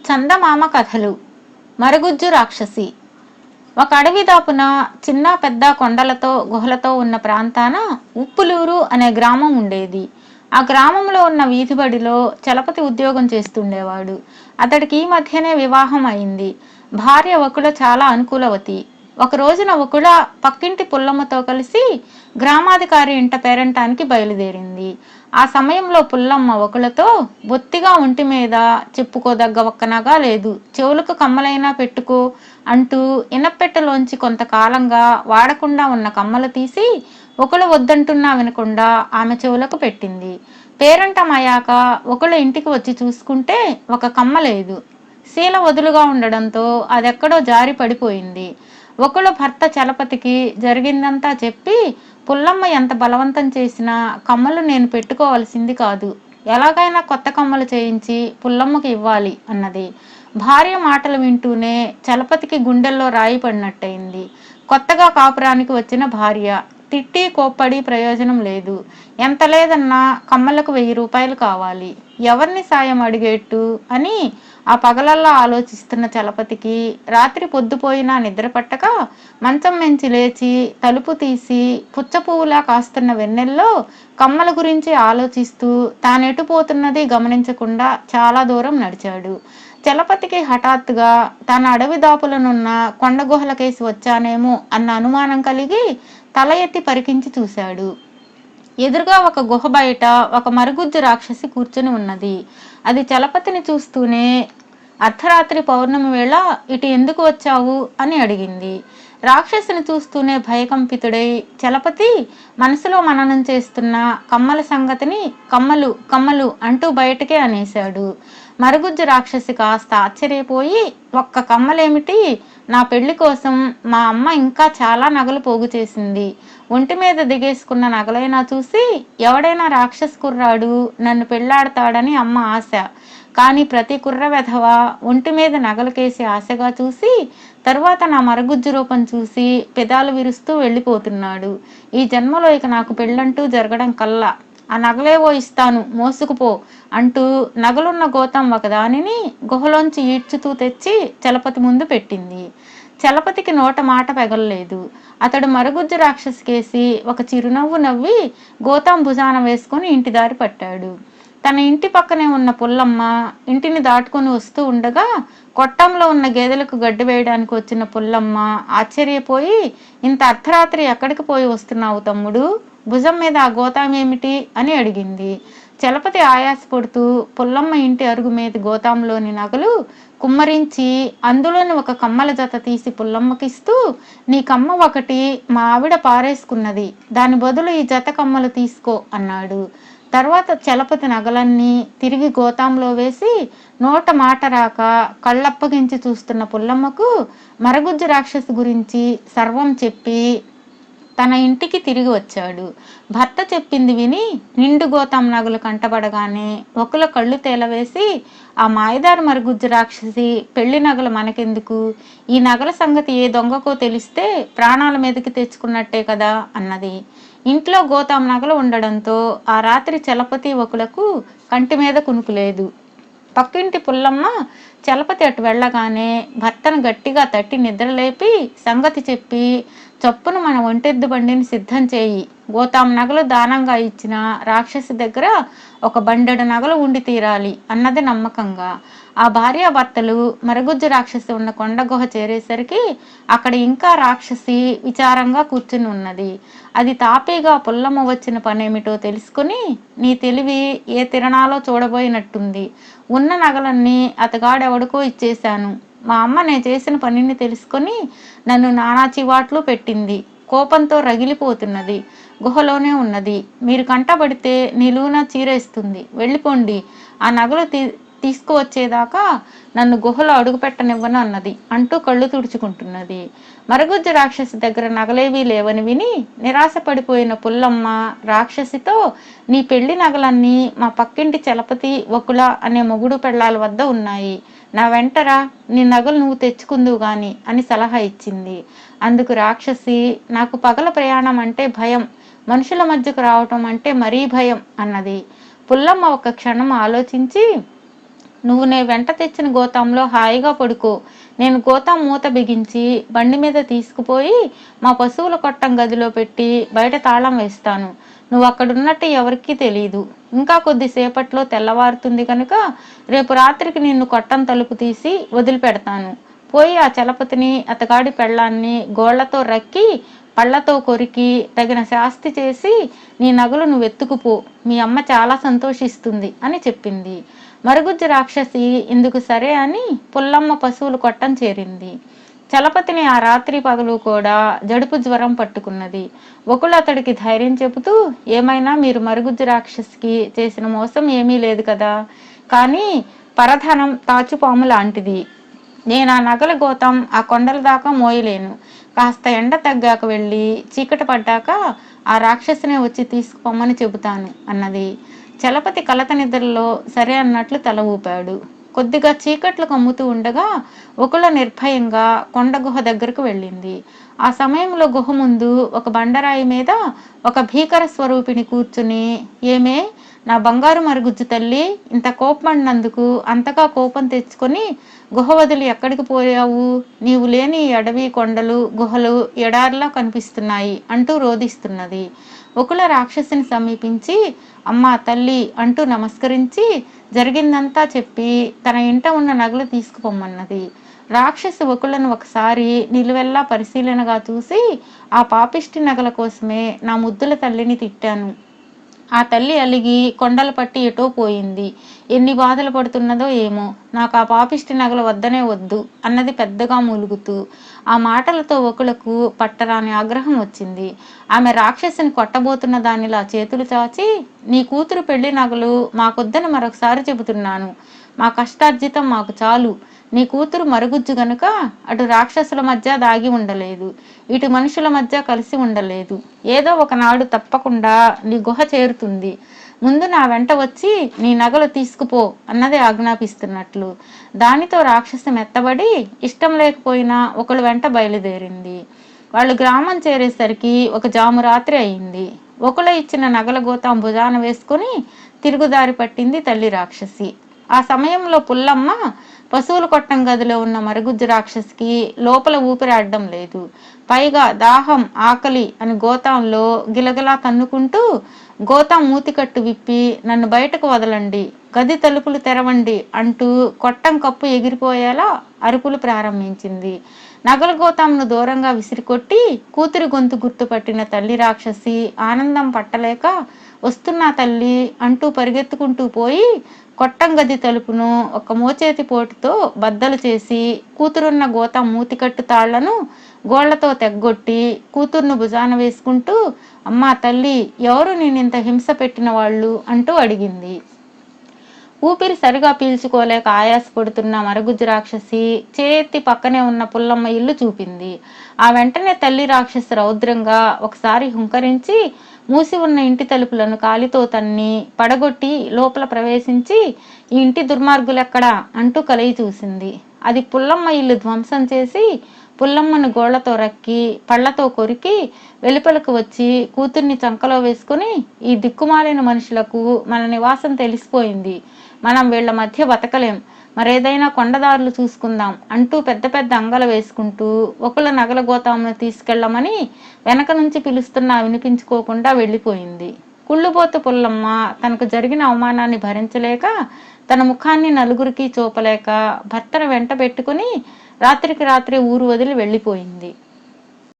చందమామ కథలు. మరుగుజ్జు రాక్షసి. ఒక అడవి దాపున చిన్న పెద్ద కొండలతో గుహలతో ఉన్న ప్రాంతాన ఉప్పులూరు అనే గ్రామం ఉండేది. ఆ గ్రామంలో ఉన్న వీధి బడిలో చలపతి ఉద్యోగం చేస్తుండేవాడు. అతడికి ఈ మధ్యనే వివాహం అయింది. భార్య వకుల చాలా అనుకూలవతి. ఒక రోజున వకుల పక్కింటి పుల్లమ్మతో కలిసి గ్రామాధికారి ఇంట పేరంటానికి బయలుదేరింది. ఆ సమయంలో పుల్లమ్మ వకులతో, బొత్తిగా ఒంటి మీద చెప్పుకోదగ్గ ఒక్కనగా లేదు, చెవులకు కమ్మలైనా పెట్టుకో అంటూ ఇనప్పెట్టెలోంచి కొంతకాలంగా వాడకుండా ఉన్న కమ్మలు తీసి ఒకళ్ళు వద్దంటున్నా వినకుండా ఆమె చెవులకు పెట్టింది. పేరంటం అయ్యాక ఒకళ్ళు ఇంటికి వచ్చి చూసుకుంటే ఒక కమ్మ లేదు. శీల వదులుగా ఉండడంతో అదెక్కడో జారి పడిపోయింది. ఒకళ్ళు భర్త చలపతికి జరిగిందంతా చెప్పి, పుల్లమ్మ ఎంత బలవంతం చేసినా కమ్మలు నేను పెట్టుకోవలసింది కాదు, ఎలాగైనా కొత్త కమ్మలు చేయించి పుల్లమ్మకి ఇవ్వాలి అన్నది. భార్య మాటలు వింటూనే చలపతికి గుండెల్లో రాయి పడినట్టయింది. కొత్తగా కాపురానికి వచ్చిన భార్య. తిట్టి కోప్పడి ప్రయోజనం లేదు. ఎంత లేదన్నా కమ్మలకు 1000 రూపాయలు కావాలి. ఎవరిని సాయం అడిగేట్టు అని ఆ పగలల్లా ఆలోచిస్తున్న చలపతికి రాత్రి పొద్దుపోయినా నిద్ర పట్టక మంచం మెంచి లేచి తలుపు తీసి పుచ్చపువ్వులా కాస్తున్న వెన్నెల్లో కమ్మల గురించి ఆలోచిస్తూ తానెటుపోతున్నది గమనించకుండా చాలా దూరం నడిచాడు. చలపతికి హఠాత్తుగా తన అడవి దాపులనున్న కొండ గుహలకేసి వచ్చానేమో అన్న అనుమానం కలిగి తల ఎత్తి పరికించి చూశాడు. ఎదురుగా ఒక గుహ బయట ఒక మరుగుజ్జు రాక్షసి కూర్చుని ఉన్నది. అది చలపతిని చూస్తూనే, అర్ధరాత్రి పౌర్ణమి వేళ ఇటు ఎందుకు వచ్చావు అని అడిగింది. రాక్షసిని చూస్తూనే భయకంపితుడై చలపతి మనసులో మననం చేస్తున్న కమ్మల సంగతిని కమ్మలు కమ్మలు అంటూ బయటకే అనేశాడు. మరుగుజ్జు రాక్షసి కాస్త ఆశ్చర్యపోయి, ఒక్క కమ్మలేమిటి, నా పెళ్లి కోసం మా అమ్మ ఇంకా చాలా నగలు పోగు చేసింది. ఒంటి మీద దిగేసుకున్న నగలైనా చూసి ఎవడైనా రాక్షస కుర్రాడు నన్ను పెళ్లాడతాడని అమ్మ ఆశ. కానీ ప్రతి కుర్ర వెధవ ఒంటి మీద నగలకేసి ఆశగా చూసి తరువాత నా మరుగుజ్జు రూపం చూసి పెదాలు విరుస్తూ వెళ్ళిపోతున్నాడు. ఈ జన్మలో ఇక నాకు పెళ్ళంటూ జరగడం కల్లా ఆ నగలేవో ఇస్తాను మోసుకుపో అంటూ నగలున్న గోతం ఒకదానిని గుహలోంచి ఈడ్చుతూ తెచ్చి చలపతి ముందు పెట్టింది. చలపతికి నోట మాట పెగలలేదు. అతడు మరుగుజ్జు రాక్షసికేసి ఒక చిరునవ్వు నవ్వి గోతాం భుజాన వేసుకుని ఇంటి దారి పట్టాడు. తన ఇంటి పక్కనే ఉన్న పుల్లమ్మ ఇంటిని దాటుకుని వస్తూ ఉండగా కొట్టంలో ఉన్న గేదెలకు గడ్డి వేయడానికి వచ్చిన పుల్లమ్మ ఆశ్చర్యపోయి, ఇంత అర్ధరాత్రి ఎక్కడికి పోయి వస్తున్నావు తమ్ముడు, భుజం మీద ఆ గోతాం ఏమిటి అని అడిగింది. చలపతి ఆయాసపడుతూ పుల్లమ్మ ఇంటి అరుగు మీద గోతాంలోని నగలు కుమ్మరించి అందులోని ఒక కమ్మల జత తీసి పుల్లమ్మకిస్తూ, నీ కమ్మ ఒకటి మా ఆవిడ పారేసుకున్నది, దాని బదులు ఈ జత కమ్మలు తీసుకో అన్నాడు. తర్వాత చలపతి నగలన్నీ తిరిగి గోతాంలో వేసి నోట మాట రాక కళ్ళప్పగించి చూస్తున్న పుల్లమ్మకు మరుగుజ్జు రాక్షసి గురించి సర్వం చెప్పి తన ఇంటికి తిరిగి వచ్చాడు. భర్త చెప్పింది విని నిండు గోతాం నగలు కంటబడగానే ఒకళ్ళ కళ్ళు తేలవేసి, ఆ మాయదారి మరుగుజ్జు రాక్షసి పెళ్లి నగలు మనకెందుకు, ఈ నగల సంగతి ఏ దొంగకో తెలిస్తే ప్రాణాల మీదకి తెచ్చుకున్నట్టే కదా అన్నది. ఇంట్లో గోతాం నగలు ఉండడంతో ఆ రాత్రి చలపతి వకులకు కంటి మీద కునుకు లేదు. పక్కింటి పుల్లమ్మ చలపతి అటు వెళ్ళగానే భర్తను గట్టిగా తట్టి నిద్రలేపి సంగతి చెప్పి, చొప్పున మన ఒంటెద్దు బండిని సిద్ధం చేయి, గోతాం నగలు దానంగా ఇచ్చిన రాక్షసి దగ్గర ఒక బండెడు నగలు ఉండి తీరాలి అన్నది నమ్మకంగా. ఆ భార్యాభర్తలు మరుగుజ్జు రాక్షసి ఉన్న కొండ గుహ చేరేసరికి అక్కడ ఇంకా రాక్షసి విచారంగా కూర్చుని ఉన్నది. అది తాపీగా పుల్లమ్మ వచ్చిన పనేమిటో తెలుసుకుని, నీ తెలివి ఏ తిరణాలో చూడబోయినట్టుంది, ఉన్న నగలన్నీ అతగాడెవడికో ఇచ్చేశాను, మా అమ్మ నేను చేసిన పనిని తెలుసుకొని నన్ను నానా చివాట్లు పెట్టింది, కోపంతో రగిలిపోతున్నది, గుహలోనే ఉన్నది, మీరు కంటబడితే నిలువున చీరేస్తుంది, వెళ్ళిపోండి, ఆ నగలు తీసుకువచ్చేదాకా నన్ను గుహలో అడుగుపెట్టనివ్వను అన్నది అంటూ కళ్ళు తుడుచుకుంటున్నది. మరుగుజ్జు రాక్షసి దగ్గర నగలేవీ లేవని విని నిరాశపడిపోయిన పుల్లమ్మ రాక్షసితో, నీ పెళ్లి నగలన్నీ మా పక్కింటి చలపతి వకుల అనే మొగుడు పెళ్ళాల వద్ద ఉన్నాయి, నా వెంటరా, నీ నగలు నువ్వు తెచ్చుకుందువు గాని అని సలహా ఇచ్చింది. అందుకు రాక్షసి, నాకు పగల ప్రయాణం అంటే భయం, మనుషుల మధ్యకు రావటం అంటే మరీ భయం అన్నది. పుల్లమ్మ ఒక క్షణం ఆలోచించి, నువ్వు నే వెంట తెచ్చిన గోతాంలో హాయిగా పడుకో. నేను గోతాం మూత బిగించి బండి మీద తీసుకుపోయి మా పశువుల కొట్టం గదిలో పెట్టి బయట తాళం వేస్తాను. నువ్వు అక్కడున్నట్టు ఎవరికీ తెలియదు. ఇంకా కొద్దిసేపట్లో తెల్లవారుతుంది కనుక రేపు రాత్రికి నిన్ను కొట్టం తలుపు తీసి వదిలిపెడతాను. పోయి ఆ చలపతిని, అతగాడి పెళ్ళాన్ని గోళ్లతో రక్కి పళ్లతో కొరికి తగిన శాస్తి చేసి నీ నగలు నువ్వు ఎత్తుకుపో. మీ అమ్మ చాలా సంతోషిస్తుంది అని చెప్పింది. మరుగుజ్జు రాక్షసి ఇందుకు సరే అని పుల్లమ్మ పశువులు కొట్టం చేరింది. చలపతిని ఆ రాత్రి పగలు కూడా జడుపు జ్వరం పట్టుకున్నది. ఒకళ్ళు అతడికి ధైర్యం చెబుతూ, ఏమైనా మీరు మరుగుజ్జు రాక్షసికి చేసిన మోసం ఏమీ లేదు కదా, కానీ పరధనం తాచుపాము లాంటిది. నేను ఆ నగల గోతం ఆ కొండల దాకా మోయలేను. కాస్త ఎండ తగ్గాక వెళ్ళి చీకటి పడ్డాక ఆ రాక్షసినే వచ్చి తీసుకుపోమని చెబుతాను అన్నది. చలపతి కలత నిద్రలో సరే అన్నట్లు తల ఊపాడు. కొద్దిగా చీకట్లు కమ్ముతూ ఉండగా ఒకళ్ళ నిర్భయంగా కొండ గుహ దగ్గరకు వెళ్ళింది. ఆ సమయంలో గుహ ముందు ఒక బండరాయి మీద ఒక భీకర స్వరూపిణి కూర్చుని, ఏమే నా బంగారు మరుగుజ్జు తల్లి, ఇంత కోపమడినందుకు అంతగా కోపం తెచ్చుకొని గుహ వదిలి ఎక్కడికి పోయావు? నీవు లేని అడవి, కొండలు, గుహలు ఎడారిలా కనిపిస్తున్నాయి అంటూ రోధిస్తున్నది. ఒకళ్ళ రాక్షసిని సమీపించి, అమ్మా తల్లి అంటూ నమస్కరించి జరిగిందంతా చెప్పి తన ఇంట ఉన్న నగలు తీసుకుపోమ్మన్నది. రాక్షసి ఒకళ్ళను ఒకసారి నిలువెల్లా పరిశీలనగా చూసి, ఆ పాపిష్టి నగల కోసమే నా ముద్దుల తల్లిని తిట్టాను. ఆ తల్లి అలిగి కొండలు పట్టి ఎటో పోయింది. ఎన్ని బాధలు పడుతున్నదో ఏమో. నాకు ఆ పాపిష్టి నగలు వద్దనే వద్దు అన్నది పెద్దగా మూలుగుతూ. ఆ మాటలతో ఒకళ్ళకు పట్టరాని ఆగ్రహం వచ్చింది. ఆమె రాక్షసిని కొట్టబోతున్న దానిలా చేతులు చాచి, నీ కూతురు పెళ్లి నగలు మాకొద్దని మరొకసారి చెబుతున్నాను. మా కష్టార్జితం మాకు చాలు. నీ కూతురు మరుగుజ్జు గనుక అటు రాక్షసుల మధ్య దాగి ఉండలేదు, ఇటు మనుషుల మధ్య కలిసి ఉండలేదు. ఏదో ఒకనాడు తప్పకుండా నీ గుహ చేరుతుంది. ముందు నా వెంట వచ్చి నీ నగలు తీసుకుపో అన్నది ఆజ్ఞాపిస్తున్నట్లు. దానితో రాక్షసి మెత్తబడి ఇష్టం లేకపోయినా ఒకళ్ళు వెంట బయలుదేరింది. వాళ్ళు గ్రామం చేరేసరికి ఒక జాము రాత్రి అయింది. ఒకళ్ళు ఇచ్చిన నగల గోతాం భుజాన వేసుకుని తిరుగుదారి పట్టింది తల్లి రాక్షసి. ఆ సమయంలో పుల్లమ్మ పశువుల కొట్టం గదిలో ఉన్న మరుగుజ్జు రాక్షసికి లోపల ఊపిరాడడం లేదు. పైగా దాహం, ఆకలి అని గోతాంలో గిలగిలా తన్నుకుంటూ, గోతాం మూతికట్టు విప్పి నన్ను బయటకు వదలండి, గది తలుపులు తెరవండి అంటూ కొట్టం కప్పు ఎగిరిపోయేలా అరుపులు ప్రారంభించింది. నగల గోతాంను దూరంగా విసిరికొట్టి కూతురి గొంతు గుర్తుపట్టిన తల్లి రాక్షసి ఆనందం పట్టలేక, వస్తున్నా తల్లి అంటూ పరిగెత్తుకుంటూ పోయి కొట్టం గది తలుపును ఒక మోచేతి పోటుతో బద్దలు చేసి కూతురున్న గోతాం మూతికట్టు తాళ్లను గోళ్లతో తెగ్గొట్టి కూతుర్ను భుజాన వేసుకుంటూ, అమ్మా తల్లి, ఎవరు నేనింత హింస పెట్టిన వాళ్ళు అంటూ అడిగింది. ఊపిరి సరిగా పీల్చుకోలేక ఆయాసపడుతున్న మరుగుజ్జు రాక్షసి చేతి పక్కనే ఉన్న పుల్లమ్మ ఇల్లు చూపింది. ఆ వెంటనే తల్లి రాక్షసి రౌద్రంగా ఒకసారి హుంకరించి మూసి ఉన్న ఇంటి తలుపులను కాలితో తన్ని పడగొట్టి లోపల ప్రవేశించి, ఈ ఇంటి దుర్మార్గులెక్కడా అంటూ కలయి చూసింది. అది పుల్లమ్మ ఇల్లు ధ్వంసం చేసి పుల్లమ్మను గోళ్లతో రక్కి పళ్లతో కొరికి వెలుపలకు వచ్చి కూతుర్ని చంకలో వేసుకుని, ఈ దిక్కుమాలిన మనుషులకు మన నివాసం తెలిసిపోయింది, మనం వీళ్ల మధ్య బతకలేం, మరేదైనా కొండదారులు చూసుకుందాం అంటూ పెద్ద పెద్ద అంగలు వేసుకుంటూ ఒకళ్ళ నగల గోతామును తీసుకెళ్లమని వెనక నుంచి పిలుస్తున్నా వినిపించుకోకుండా వెళ్ళిపోయింది. కుళ్ళుబోతు పుల్లమ్మ తనకు జరిగిన అవమానాన్ని భరించలేక, తన ముఖాన్ని నలుగురికి చూపలేక భర్తను వెంట పెట్టుకుని రాత్రికి రాత్రి ఊరు వదిలి వెళ్ళిపోయింది.